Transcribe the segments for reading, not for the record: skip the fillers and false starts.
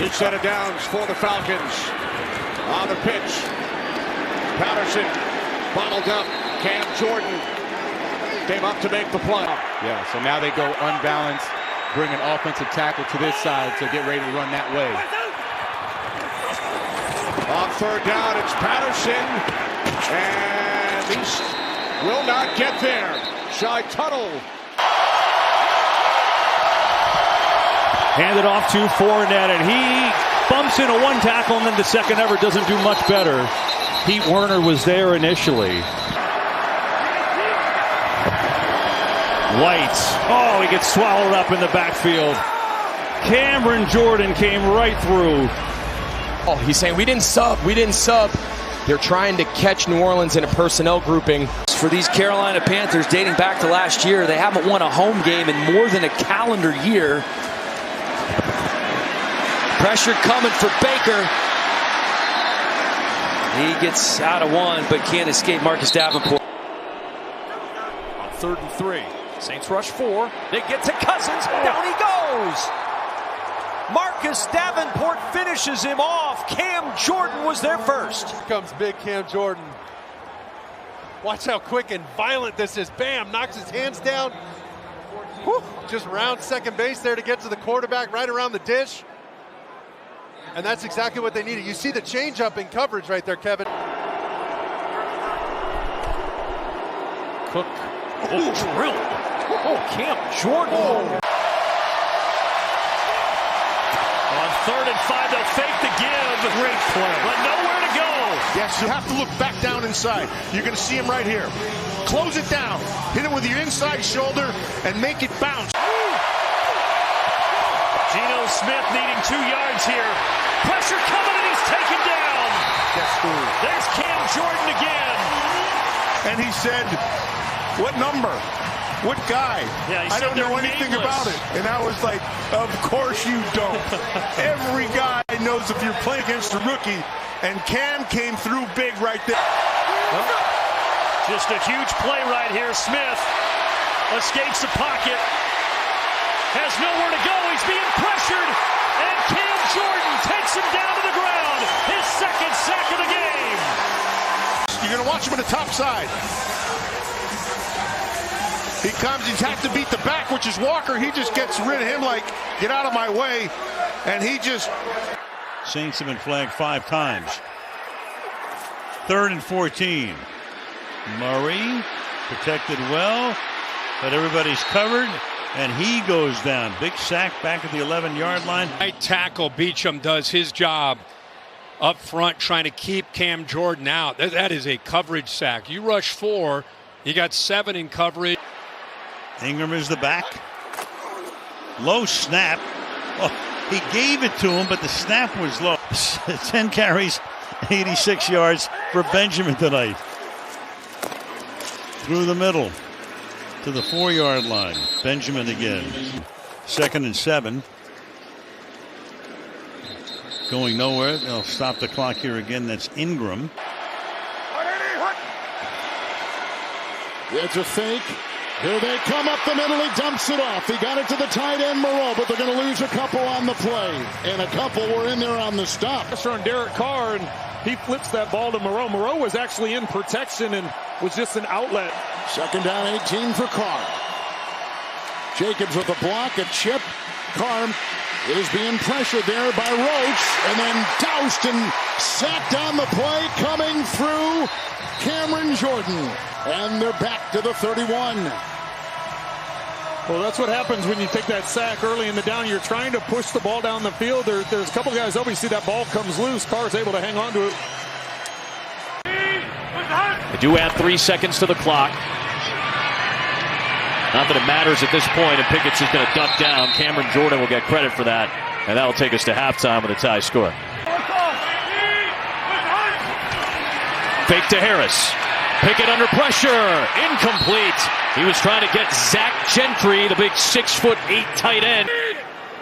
Each set of downs for the Falcons. On the pitch, Patterson bottled up. Cam Jordan came up to make the play. Yeah, so now they go unbalanced, bring an offensive tackle to this side to get ready to run that way. On third down, it's Patterson, and East will not get there. Shy Tuttle. Handed off to Fournette, and he bumps into one tackle, and then the second ever doesn't do much better. Pete Werner was there initially. White, oh, he gets swallowed up in the backfield. Cameron Jordan came right through. Oh, he's saying we didn't sub. They're trying to catch New Orleans in a personnel grouping. For these Carolina Panthers, dating back to last year, they haven't won a home game in more than a calendar year. Pressure coming for Baker. He gets out of one, but can't escape Marcus Davenport. On 3rd and 3, Saints rush 4. They get to Cousins. Down he goes. Marcus Davenport finishes him off. Cam Jordan was there first. Here comes big Cam Jordan. Watch how quick and violent this is. Bam, knocks his hands down. Whew, just round second base there to get to the quarterback right around the dish. And that's exactly what they needed. You see the change up in coverage right there, Kevin. Cook. Oh, drilled. Oh, Cam Jordan. Oh. On 3rd and 5, they'll fake the give. Great play. But nowhere to go. Yes, you have to look back down inside. You're going to see him right here. Close it down. Hit it with your inside shoulder and make it bounce. Geno Smith needing 2 yards here. Pressure coming, and he's taken down. There's Cam Jordan again. And he said, what number? What guy? Yeah, I don't know anything about it. And I was like, of course you don't. Every guy knows if you're playing against a rookie. And Cam came through big right there. Just a huge play right here. Smith escapes the pocket. Has nowhere to go. He's being pressured. And Cam Jordan takes him down to the ground. His second sack of the game. You're going to watch him on the top side. He comes, he's had to beat the back, which is Walker. He just gets rid of him like, get out of my way. And he just... Saints have been flagged 5 times. 3rd and 14. Murray protected well, but everybody's covered. And he goes down. Big sack back at the 11-yard line. Right tackle Beachum does his job up front trying to keep Cam Jordan out. That is a coverage sack. You rush 4, you got 7 in coverage. Ingram is the back. Low snap. Oh, he gave it to him, but the snap was low. 10 carries, 86 yards for Benjamin tonight. Through the middle to the 4-yard line. Benjamin again. 2nd and 7. Going nowhere. They'll stop the clock here again. That's Ingram. It's a fake. Here they come up the middle. He dumps it off. He got it to the tight end, Moreau, but they're going to lose a couple on the play. And a couple were in there on the stop. Pressure on Derek Carr, and he flips that ball to Moreau. Moreau was actually in protection and was just an outlet. 2nd down, 18 for Carr. Jacobs with a block, a chip. Carr is being pressured there by Roach, and then doused and sacked on the play, coming through Cameron Jordan. And they're back to the 31. Well, that's what happens when you take that sack early in the down. You're trying to push the ball down the field. There's a couple guys over. You see that ball comes loose. Carr's able to hang on to it. They do add 3 seconds to the clock. Not that it matters at this point, and Pickett's just going to duck down. Cameron Jordan will get credit for that, and that'll take us to halftime with a tie score. Fake to Harris. Pickett under pressure. Incomplete. He was trying to get Zach Gentry, the big 6'8" tight end.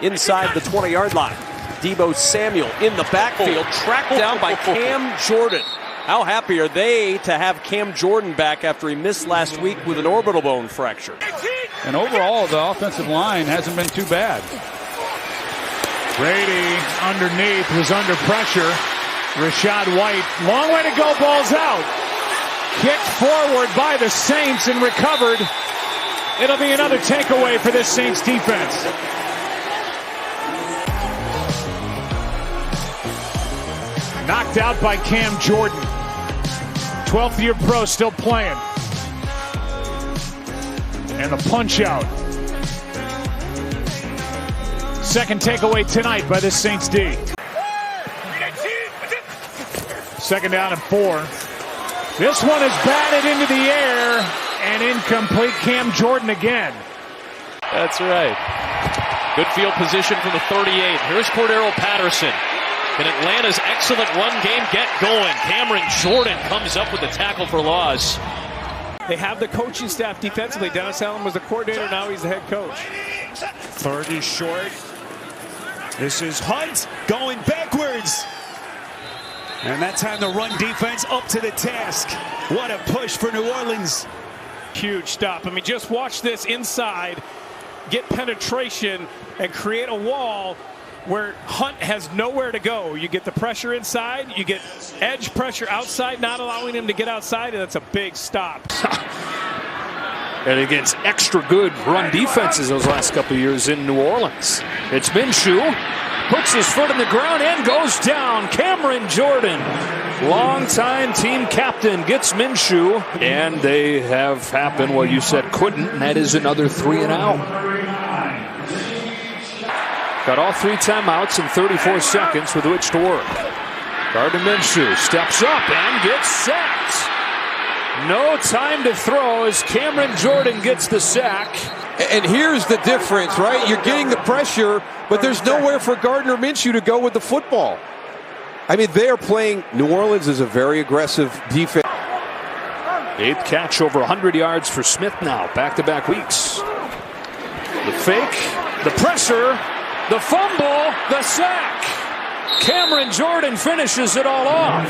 Inside the 20-yard line. Deebo Samuel in the backfield, tracked down by Cam Jordan. How happy are they to have Cam Jordan back after he missed last week with an orbital bone fracture? And overall, the offensive line hasn't been too bad. Brady underneath was under pressure. Rashad White, long way to go, ball's out. Kicked forward by the Saints and recovered. It'll be another takeaway for this Saints defense. Knocked out by Cam Jordan. 12th year pro still playing. And the punch out. Second takeaway tonight by this Saints D. Second down and 4. This one is batted into the air and incomplete. Cam Jordan again. That's right. Good field position from the 38. Here's Cordero Patterson. Can Atlanta's excellent run game get going? Cameron Jordan comes up with the tackle for loss. They have the coaching staff defensively. Dennis Allen was the coordinator, now he's the head coach. Third is short. This is Hunt going backwards. And that time the run defense up to the task. What a push for New Orleans. Huge stop. I mean, just watch this inside, get penetration, and create a wall where Hunt has nowhere to go. You get the pressure inside, you get edge pressure outside, not allowing him to get outside, and that's a big stop. And against extra good run defenses those last couple of years in New Orleans. It's Minshew, puts his foot in the ground and goes down. Cameron Jordan, longtime team captain, gets Minshew, and they have happened what you said couldn't, and that is another 3 and out. Got all 3 timeouts in 34 seconds with which to work. Gardner Minshew steps up and gets sacked. No time to throw as Cameron Jordan gets the sack. And here's the difference, right? You're getting the pressure, but there's nowhere for Gardner Minshew to go with the football. I mean, they are playing. New Orleans is a very aggressive defense. 8th catch, over 100 yards for Smith now, back-to-back weeks. The fake, the pressure, the fumble, the sack. Cameron Jordan finishes it all off.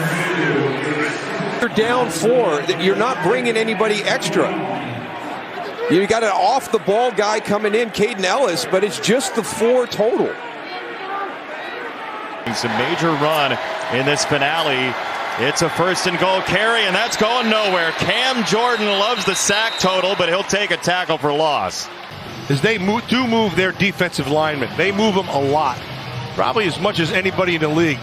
You're down 4. You're not bringing anybody extra. You got an off-the-ball guy coming in, Caden Ellis, but it's just the 4 total. It's a major run in this finale. It's a 1st and goal carry, and that's going nowhere. Cam Jordan loves the sack total, but he'll take a tackle for loss. As they do move their defensive linemen. They move them a lot. Probably as much as anybody in the league.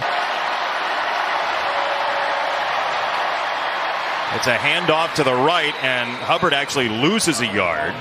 It's a handoff to the right, and Hubbard actually loses a yard.